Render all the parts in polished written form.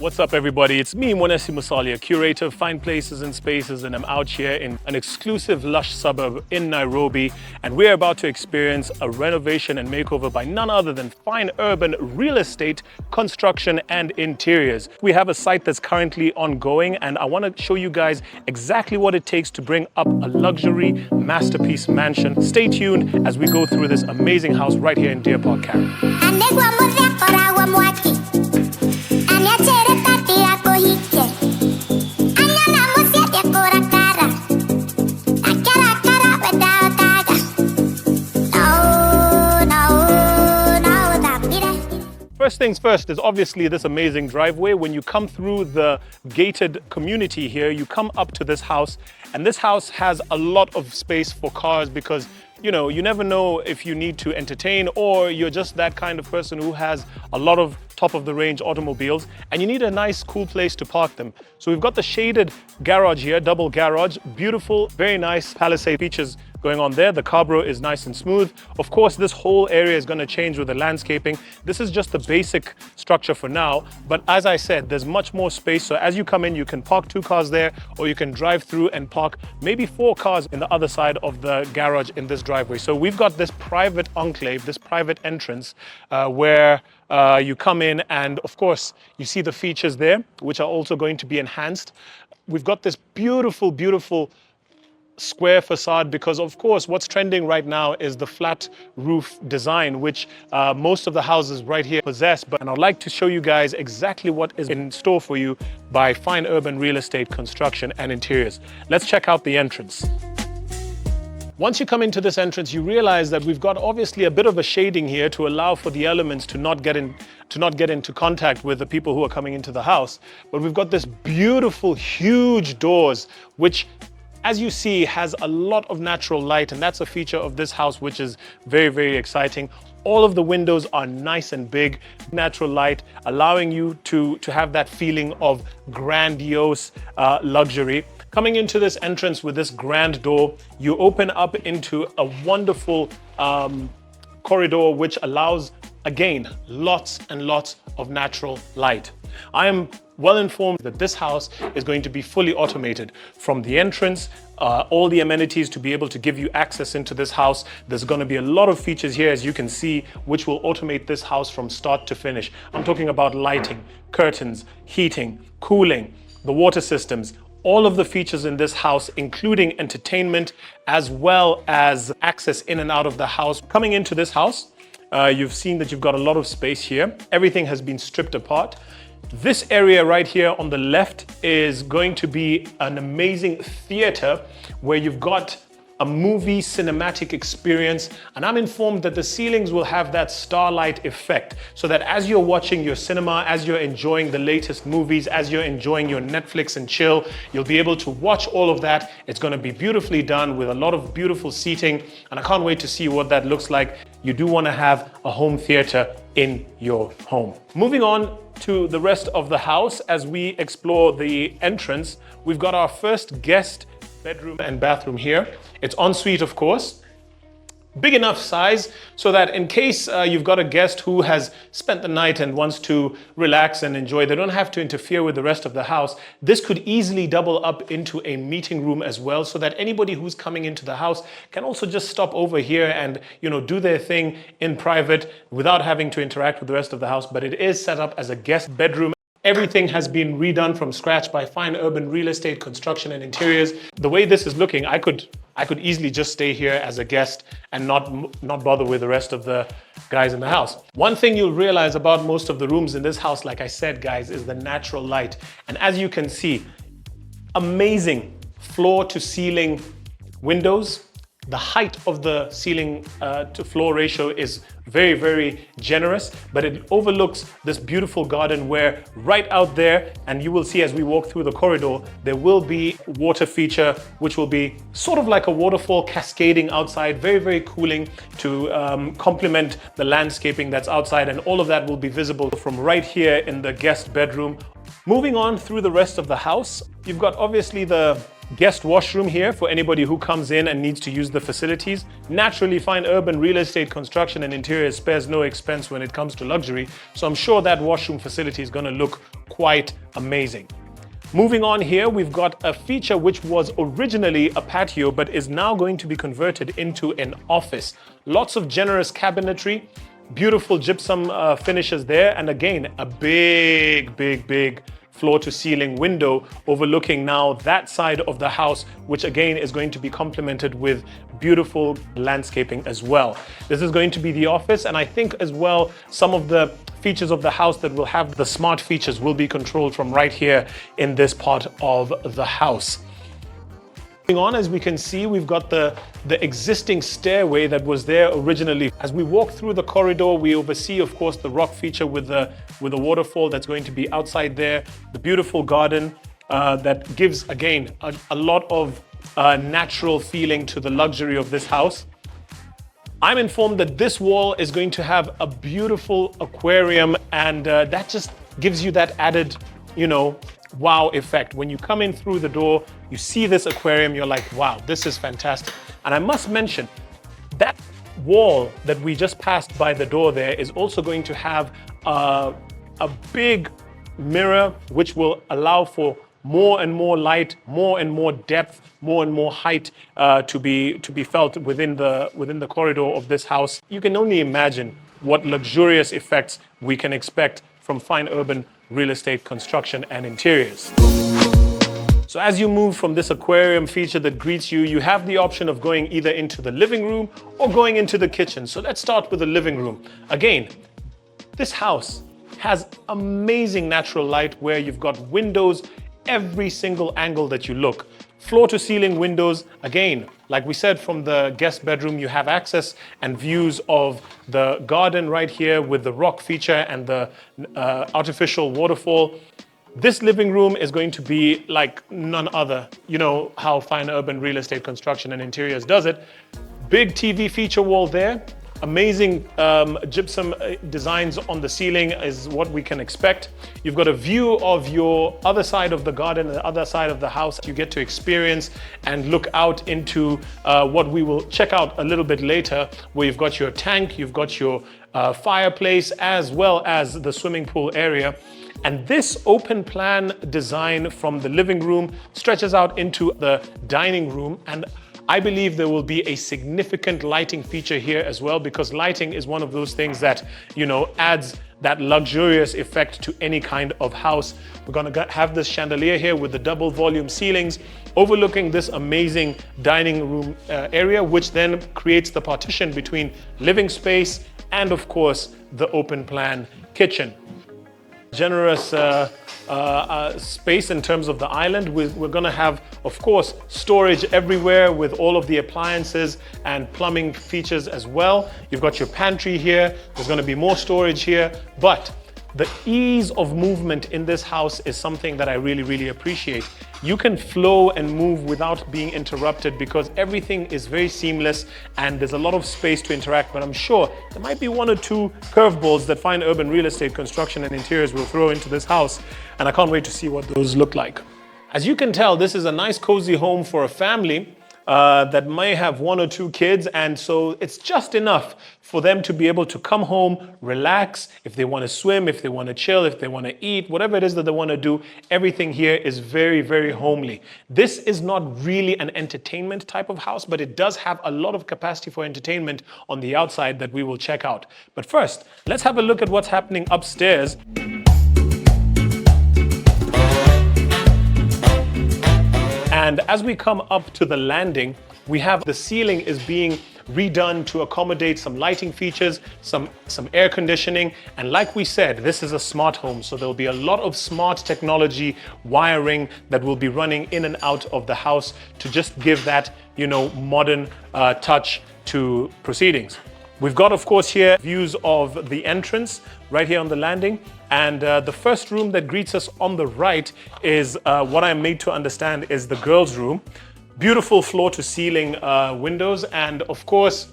What's up, everybody? It's me, Mwanesi Musalia, curator of Fine Places and Spaces, and I'm out here in an exclusive lush suburb in Nairobi, and we're about to experience a renovation and makeover by none other than Fine Urban Real Estate, Construction and Interiors. We have a site that's currently ongoing, and I want to show you guys exactly what it takes to bring up a luxury masterpiece mansion. Stay tuned as we go through this amazing house right here in Deer Park, Karen. First things first is obviously this amazing driveway. When you come through the gated community here, you come up to this house, and this house has a lot of space for cars because, you know, you never know if you need to entertain or you're just that kind of person who has a lot of top-of-the-range automobiles and you need a nice, cool place to park them. So we've got the shaded garage here, double garage, beautiful, very nice palisade features going on there. The carburetor is nice and smooth. Of course, this whole area is going to change with the landscaping. This is just the basic structure for now, but as I said, there's much more space. So as you come in, you can park 2 cars there, or you can drive through and park maybe 4 cars in the other side of the garage in this driveway. So we've got this private enclave, this private entrance where you come in, and of course, you see the features there, which are also going to be enhanced. We've got this beautiful, beautiful square facade because, of course, what's trending right now is the flat roof design, which most of the houses right here possess. And I'd like to show you guys exactly what is in store for you by Fine Urban Real Estate, Construction and Interiors. Let's check out the entrance. Once you come into this entrance, you realize that we've got obviously a bit of a shading here to allow for the elements to not get into contact with the people who are coming into the house. But we've got this beautiful, huge doors, which, as you see, has a lot of natural light, and that's a feature of this house, which is very, very exciting. All of the windows are nice and big, natural light, allowing you to have that feeling of grandiose luxury. Coming into this entrance with this grand door, you open up into a wonderful corridor, which allows, again, lots and lots of natural light. I am well informed that this house is going to be fully automated from the entrance, all the amenities to be able to give you access into this house. There's going to be a lot of features here, as you can see, which will automate this house from start to finish. I'm talking about lighting, curtains, heating, cooling, the water systems, all of the features in this house, including entertainment, as well as access in and out of the house. Coming into this house, you've seen that you've got a lot of space here. Everything has been stripped apart. This area right here on the left is going to be an amazing theater where you've got a movie cinematic experience, and I'm informed that the ceilings will have that starlight effect, so that as you're watching your cinema, as you're enjoying the latest movies, as you're enjoying your Netflix and chill, you'll be able to watch all of that. It's going to be beautifully done with a lot of beautiful seating, and I can't wait to see what that looks like. You do want to have a home theater in your home. Moving on to the rest of the house, as we explore the entrance, we've got our first guest bedroom and bathroom here. It's ensuite, of course. Big enough size so that in case you've got a guest who has spent the night and wants to relax and enjoy, they don't have to interfere with the rest of the house. This could easily double up into a meeting room as well, so that anybody who's coming into the house can also just stop over here and, you know, do their thing in private without having to interact with the rest of the house. But it is set up as a guest bedroom. Everything has been redone from scratch by Fine Urban Real Estate, Construction and Interiors. The way this is looking, I could easily just stay here as a guest and not bother with the rest of the guys in the house. One thing you'll realize about most of the rooms in this house, like I said, guys, is the natural light. And as you can see, amazing floor to ceiling windows. The height of the ceiling to floor ratio is very, very generous, but it overlooks this beautiful garden where right out there, and you will see as we walk through the corridor, there will be water feature, which will be sort of like a waterfall cascading outside, very, very cooling to complement the landscaping that's outside, and all of that will be visible from right here in the guest bedroom. Moving on through the rest of the house, you've got obviously the guest washroom here for anybody who comes in and needs to use the facilities. Naturally, fine urban real estate construction and interiors spares no expense when it comes to luxury, so I'm sure that washroom facility is going to look quite amazing. Moving on here, we've got a feature which was originally a patio but is now going to be converted into an office. Lots of generous cabinetry, beautiful gypsum finishes there, and again, a big floor-to-ceiling window overlooking now that side of the house, which again is going to be complemented with beautiful landscaping as well. This is going to be the office, and I think as well some of the features of the house that will have the smart features will be controlled from right here in this part of the house. Moving on, as we can see, we've got the existing stairway that was there originally. As we walk through the corridor, we oversee, of course, the rock feature with the waterfall that's going to be outside there, the beautiful garden that gives, again, a lot of natural feeling to the luxury of this house. I'm informed that this wall is going to have a beautiful aquarium, and that just gives you that added, wow effect. When you come in through the door, you see this aquarium, you're like, wow, this is fantastic. And I must mention, that wall that we just passed by the door there is also going to have a big mirror, which will allow for more and more light, more and more depth, more and more height to be felt within the corridor of this house. You can only imagine what luxurious effects we can expect from fine urban real estate construction and interiors. So as you move from this aquarium feature that greets you, you have the option of going either into the living room or going into the kitchen. So let's start with the living room. Again, this house has amazing natural light where you've got windows every single angle that you look. Floor to ceiling windows, again, like we said, from the guest bedroom, you have access and views of the garden right here with the rock feature and the artificial waterfall. This living room is going to be like none other. You know how fine urban real estate construction and interiors does it. Big TV feature wall there. Amazing gypsum designs on the ceiling is what we can expect. You've got a view of your other side of the garden, the other side of the house. You get to experience and look out into what we will check out a little bit later, where you've got your tank, you've got your fireplace, as well as the swimming pool area. And this open plan design from the living room stretches out into the dining room, and I believe there will be a significant lighting feature here as well, because lighting is one of those things that, adds that luxurious effect to any kind of house. We're gonna have this chandelier here with the double volume ceilings overlooking this amazing dining room area, which then creates the partition between living space and, of course, the open plan kitchen. Generous space in terms of the island. We're going to have, of course, storage everywhere with all of the appliances and plumbing features as well. You've got your pantry here. There's going to be more storage here, but the ease of movement in this house is something that I really, really appreciate. You can flow and move without being interrupted because everything is very seamless and there's a lot of space to interact, but I'm sure there might be one or two curveballs that fine urban real estate construction and interiors will throw into this house, and I can't wait to see what those look like. As you can tell, this is a nice cozy home for a family that may have one or two kids, and so it's just enough for them to be able to come home, relax. If they want to swim, if they want to chill, if they want to eat, whatever it is that they want to do, everything here is very, very homely. This is not really an entertainment type of house, but it does have a lot of capacity for entertainment on the outside that we will check out. But first, let's have a look at what's happening upstairs. And as we come up to the landing, we have the ceiling is being redone to accommodate some lighting features, some air conditioning. And like we said, this is a smart home, so there'll be a lot of smart technology wiring that will be running in and out of the house to just give that, modern touch to proceedings. We've got, of course, here views of the entrance right here on the landing. And the first room that greets us on the right is what I'm made to understand is the girls' room. Beautiful floor to ceiling windows. And of course,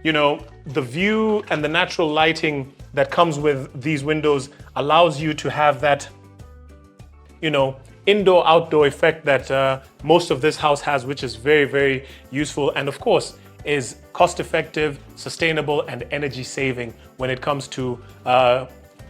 the view and the natural lighting that comes with these windows allows you to have that indoor-outdoor effect that most of this house has, which is very, very useful, and of course is cost-effective, sustainable, and energy-saving when it comes to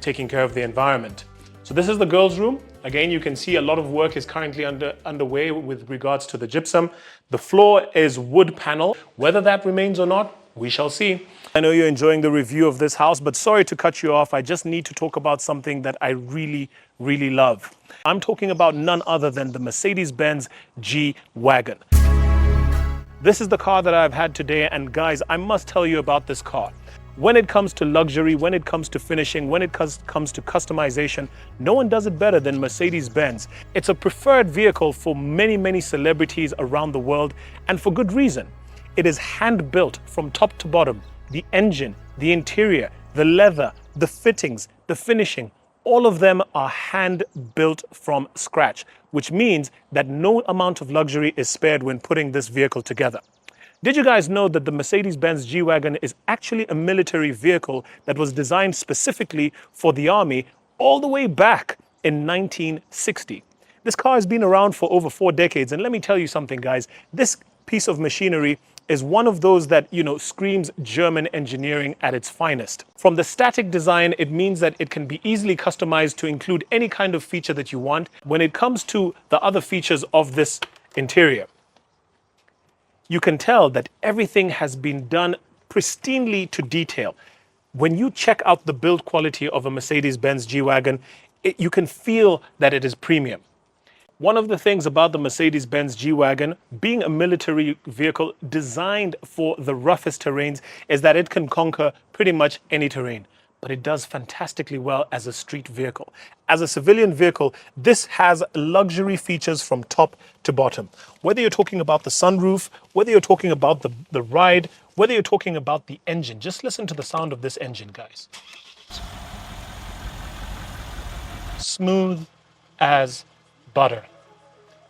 taking care of the environment. So this is the girls' room. Again, you can see a lot of work is currently underway with regards to the gypsum. The floor is wood panel. Whether that remains or not, we shall see. I know you're enjoying the review of this house, but sorry to cut you off. I just need to talk about something that I really, really love. I'm talking about none other than the Mercedes-Benz G-Wagon. This is the car that I've had today, and guys, I must tell you about this car. When it comes to luxury, when it comes to finishing, when it comes to customization, no one does it better than Mercedes-Benz. It's a preferred vehicle for many, many celebrities around the world, and for good reason. It is hand-built from top to bottom. The engine, the interior, the leather, the fittings, the finishing, all of them are hand-built from scratch, which means that no amount of luxury is spared when putting this vehicle together. Did you guys know that the Mercedes-Benz G-Wagon is actually a military vehicle that was designed specifically for the army all the way back in 1960? This car has been around for over 4 decades, and let me tell you something, guys. This piece of machinery is one of those that, screams German engineering at its finest. From the static design, it means that it can be easily customized to include any kind of feature that you want. When it comes to the other features of this interior, you can tell that everything has been done pristinely to detail. When you check out the build quality of a Mercedes-Benz G-Wagon, you can feel that it is premium. One of the things about the Mercedes-Benz G-Wagon, being a military vehicle designed for the roughest terrains, is that it can conquer pretty much any terrain. But it does fantastically well as a street vehicle. As a civilian vehicle, this has luxury features from top to bottom. Whether you're talking about the sunroof, whether you're talking about the ride, whether you're talking about the engine, just listen to the sound of this engine, guys. Smooth as butter.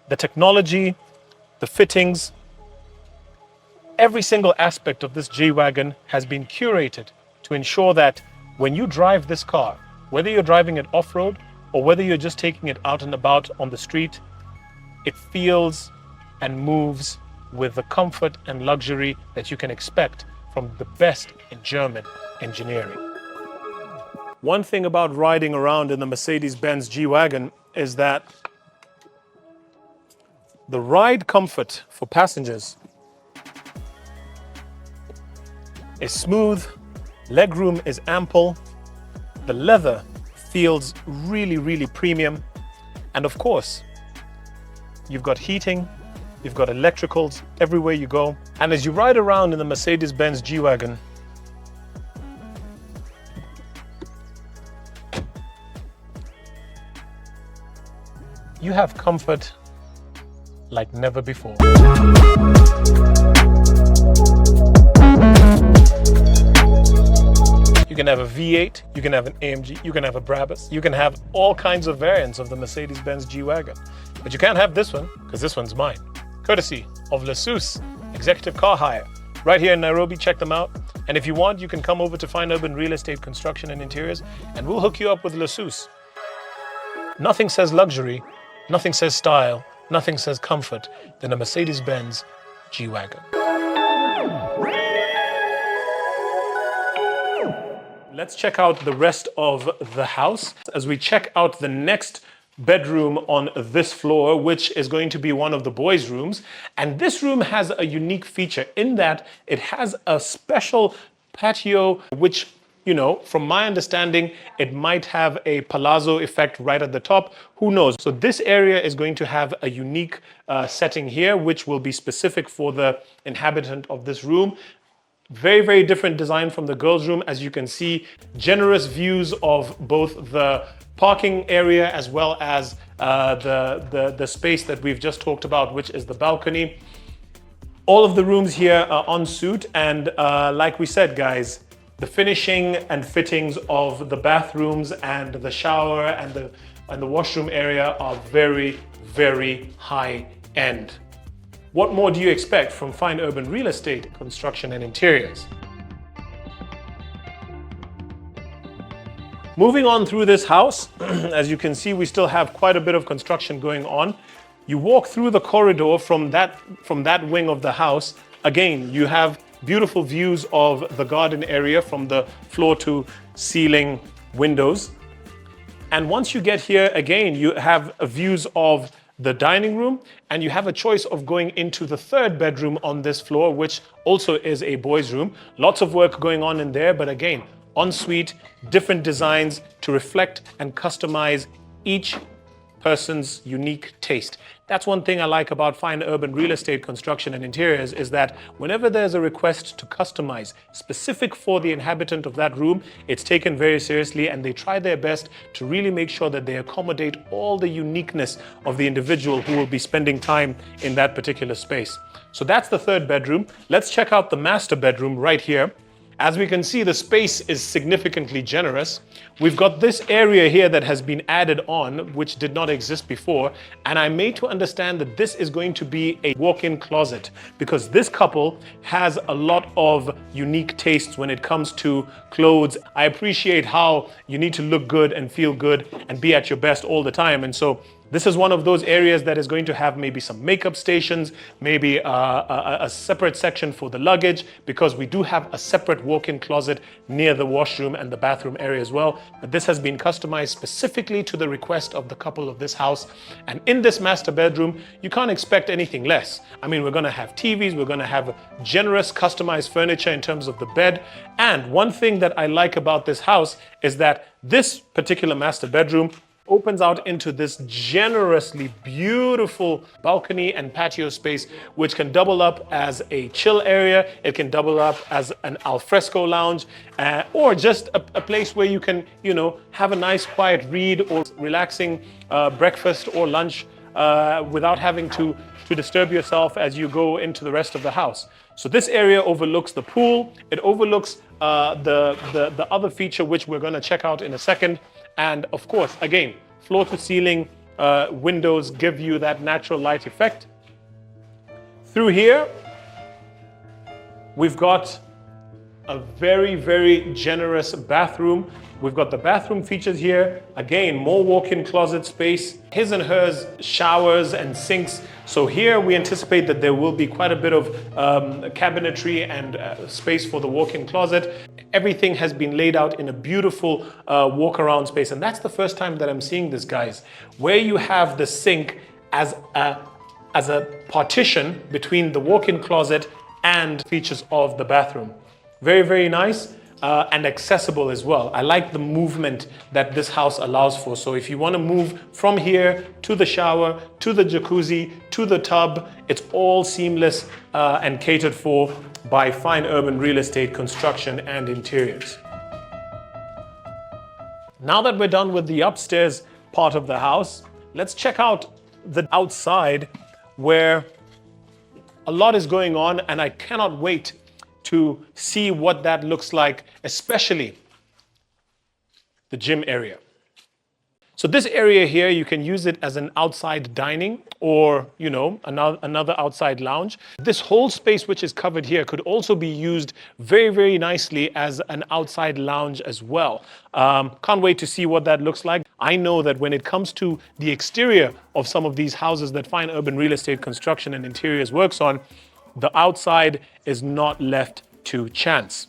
The technology, the fittings, every single aspect of this G-Wagon has been curated to ensure that when you drive this car, whether you're driving it off-road or whether you're just taking it out and about on the street, it feels and moves with the comfort and luxury that you can expect from the best in German engineering. One thing about riding around in the Mercedes-Benz G-Wagon is that the ride comfort for passengers is smooth, legroom is ample, the leather feels really, really premium, and of course, you've got heating, you've got electricals everywhere you go. And as you ride around in the Mercedes-Benz G-Wagon, you have comfort like never before. You can have a V8, you can have an AMG, you can have a Brabus, you can have all kinds of variants of the Mercedes-Benz G-Wagon. But you can't have this one, because this one's mine. Courtesy of Lesus Executive Car Hire. Right here in Nairobi, check them out. And if you want, you can come over to Fine Urban Real Estate Construction and Interiors, and we'll hook you up with Lesus. Nothing says luxury, nothing says style, nothing says comfort than a Mercedes-Benz G-Wagon. Let's check out the rest of the house as we check out the next bedroom on this floor, which is going to be one of the boys' rooms. And this room has a unique feature in that it has a special patio, which, from my understanding, it might have a palazzo effect right at the top. Who knows? So this area is going to have a unique setting here, which will be specific for the inhabitant of this room. Very, very different design from the girls' room. As you can see, generous views of both the parking area as well as the space that we've just talked about, which is the balcony. All of the rooms here are en suite, and like we said, guys, the finishing and fittings of the bathrooms and the shower and the washroom area are very, very high end. What more do you expect from Fine Urban Real Estate Construction and Interiors? Moving on through this house, as you can see, we still have quite a bit of construction going on. You walk through the corridor from that wing of the house. Again, you have beautiful views of the garden area from the floor to ceiling windows. And once you get here, again, you have views of the dining room, and you have a choice of going into the third bedroom on this floor, which also is a boys' room. Lots of work going on in there, but again, ensuite, different designs to reflect and customize each person's unique taste. That's one thing I like about fine urban real estate construction and interiors, is that whenever there's a request to customize specific for the inhabitant of that room, it's taken very seriously, and they try their best to really make sure that they accommodate all the uniqueness of the individual who will be spending time in that particular space. So that's the third bedroom. Let's check out the master bedroom right here. As we can see, the space is significantly generous. We've got this area here that has been added on, which did not exist before. And I'm made to understand that this is going to be a walk-in closet, because this couple has a lot of unique tastes when it comes to clothes. I appreciate how you need to look good and feel good and be at your best all the time. And so this is one of those areas that is going to have maybe some makeup stations, maybe a separate section for the luggage, because we do have a separate walk-in closet near the washroom and the bathroom area as well. But this has been customized specifically to the request of the couple of this house. And in this master bedroom, you can't expect anything less. I mean, we're going to have TVs, we're going to have generous customized furniture in terms of the bed. And one thing that I like about this house is that this particular master bedroom opens out into this generously beautiful balcony and patio space, which can double up as a chill area. It can double up as an alfresco lounge, or just a place where you can, have a nice quiet read or relaxing breakfast or lunch without having to disturb yourself as you go into the rest of the house. So this area overlooks the pool. It overlooks the other feature, which we're going to check out in a second. And of course, again, floor to ceiling windows give you that natural light effect. Through here, we've got a very, very generous bathroom. We've got the bathroom features here. Again, more walk-in closet space, his and hers showers and sinks. So here we anticipate that there will be quite a bit of cabinetry and space for the walk-in closet. Everything has been laid out in a beautiful walk-around space. And that's the first time that I'm seeing this, guys, where you have the sink as a partition between the walk-in closet and features of the bathroom. Very, very nice. And accessible as well. I like the movement that this house allows for. So if you want to move from here to the shower, to the jacuzzi, to the tub, it's all seamless and catered for by fine urban real estate construction and interiors. Now that we're done with the upstairs part of the house, let's check out the outside, where a lot is going on, and I cannot wait to see what that looks like, especially the gym area. So this area here, you can use it as an outside dining or, another outside lounge. This whole space which is covered here could also be used very, very nicely as an outside lounge as well. Can't wait to see what that looks like. I know that when it comes to the exterior of some of these houses that fine urban real estate construction and interiors works on, the outside is not left to chance.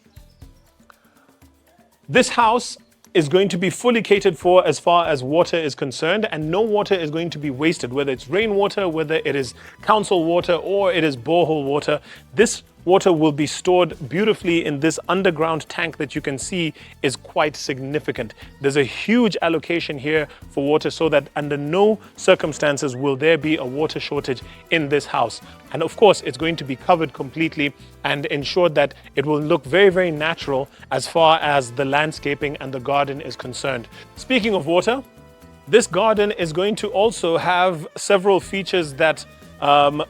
This house is going to be fully catered for as far as water is concerned, and no water is going to be wasted, whether it's rainwater, whether it is council water, or it is borehole water. This water will be stored beautifully in this underground tank that you can see is quite significant. There's a huge allocation here for water, so that under no circumstances will there be a water shortage in this house. And of course, it's going to be covered completely and ensure that it will look very, very natural as far as the landscaping and the garden is concerned. Speaking of water, this garden is going to also have several features that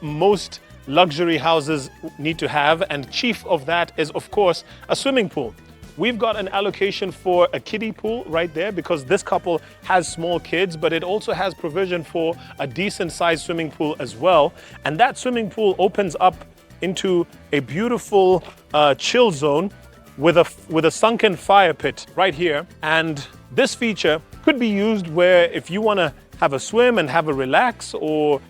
most luxury houses need to have, and chief of that is, of course, a swimming pool. We've got an allocation for a kiddie pool right there, because this couple has small kids, but it also has provision for a decent sized swimming pool as well. And that swimming pool opens up into a beautiful chill zone with a sunken fire pit right here. And this feature could be used where if you want to have a swim and have a relax, or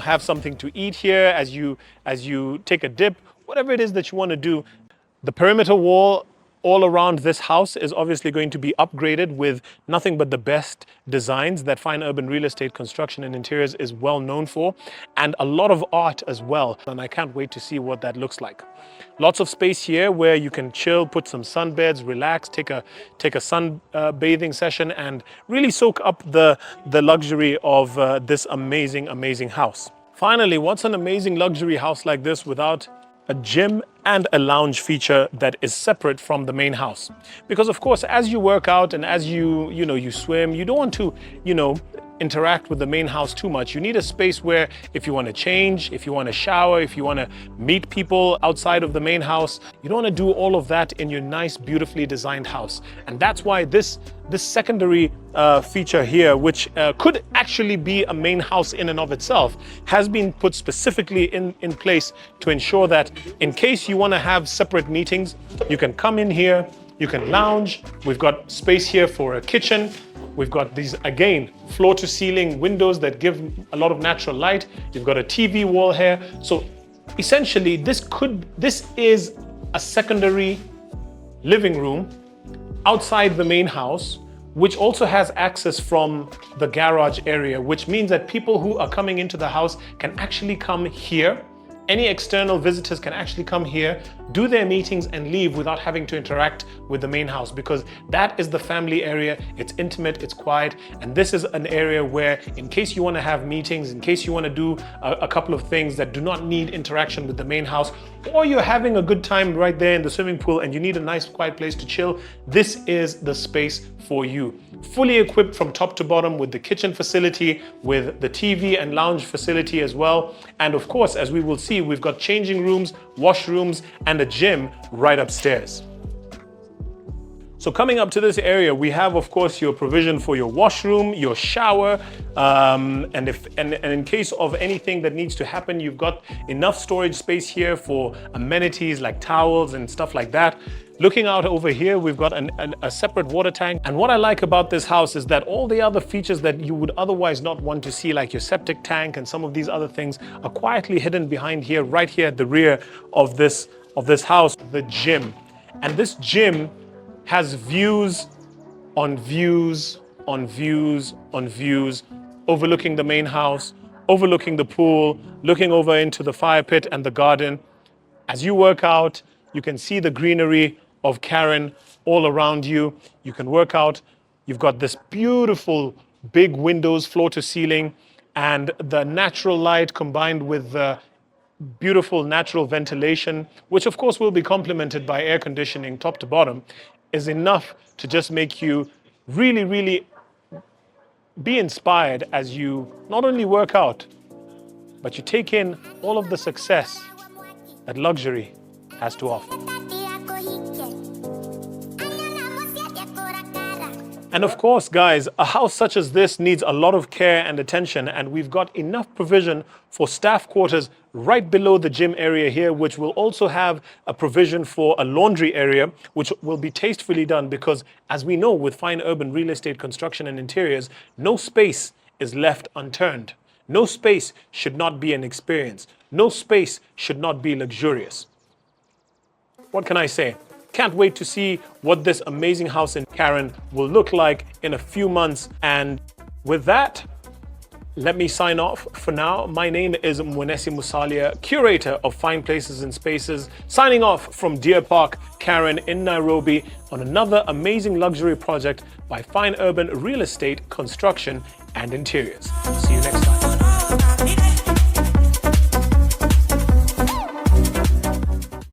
have something to eat here as you take a dip, whatever it is that you want to do. The perimeter wall all around this house is obviously going to be upgraded with nothing but the best designs that Fine Urban Real Estate Construction and Interiors is well known for, and a lot of art as well. And I can't wait to see what that looks like. Lots of space here where you can chill, put some sunbeds, relax, take a sun bathing session, and really soak up the luxury of this amazing house. Finally, what's an amazing luxury house like this without a gym and a lounge feature that is separate from the main house? Because of course, as you work out and as you swim, you don't want to interact with the main house too much. You need a space where if you want to change, if you want to shower, if you want to meet people outside of the main house, you don't want to do all of that in your nice, beautifully designed house. And that's why this secondary feature here, which could actually be a main house in and of itself, has been put specifically in place to ensure that in case you want to have separate meetings, you can come in here, you can lounge. We've got space here for a kitchen. We've got these, again, floor to ceiling windows that give a lot of natural light. You've got a TV wall here. So essentially this is a secondary living room outside the main house, which also has access from the garage area, which means that people who are coming into the house can actually come here. Any external visitors can actually come here, do their meetings and leave without having to interact with the main house, because that is the family area. It's intimate, it's quiet, and this is an area where in case you want to have meetings, in case you want to do a couple of things that do not need interaction with the main house, or you're having a good time right there in the swimming pool and you need a nice quiet place to chill, this is the space for you. Fully equipped from top to bottom with the kitchen facility, with the TV and lounge facility as well. And of course, as we will see, we've got changing rooms, washrooms, and a gym right upstairs. So coming up to this area, we have, of course, your provision for your washroom, your shower, and in case of anything that needs to happen, you've got enough storage space here for amenities like towels and stuff like that. Looking out over here, we've got a separate water tank. And what I like about this house is that all the other features that you would otherwise not want to see, like your septic tank and some of these other things, are quietly hidden behind here, right here at the rear of this house, the gym. And this gym has views on views on views on views, overlooking the main house, overlooking the pool, looking over into the fire pit and the garden. As you work out, you can see the greenery of Karen all around you. You can work out. You've got this beautiful big windows, floor to ceiling, and the natural light combined with the beautiful natural ventilation, which of course will be complemented by air conditioning top to bottom, is enough to just make you really, really be inspired as you not only work out, but you take in all of the success that luxury has to offer. And of course, guys, a house such as this needs a lot of care and attention, and we've got enough provision for staff quarters right below the gym area here, which will also have a provision for a laundry area, which will be tastefully done because, as we know, with Fine Urban Real Estate Construction and Interiors, no space is left unturned. No space should not be an experience. No space should not be luxurious. What can I say? Can't wait to see what this amazing house in Karen will look like in a few months. And with that, let me sign off for now. My name is Mwenesi Musalia, curator of Fine Places and Spaces, signing off from Deer Park, Karen in Nairobi on another amazing luxury project by Fine Urban Real Estate Construction and Interiors. See you next time.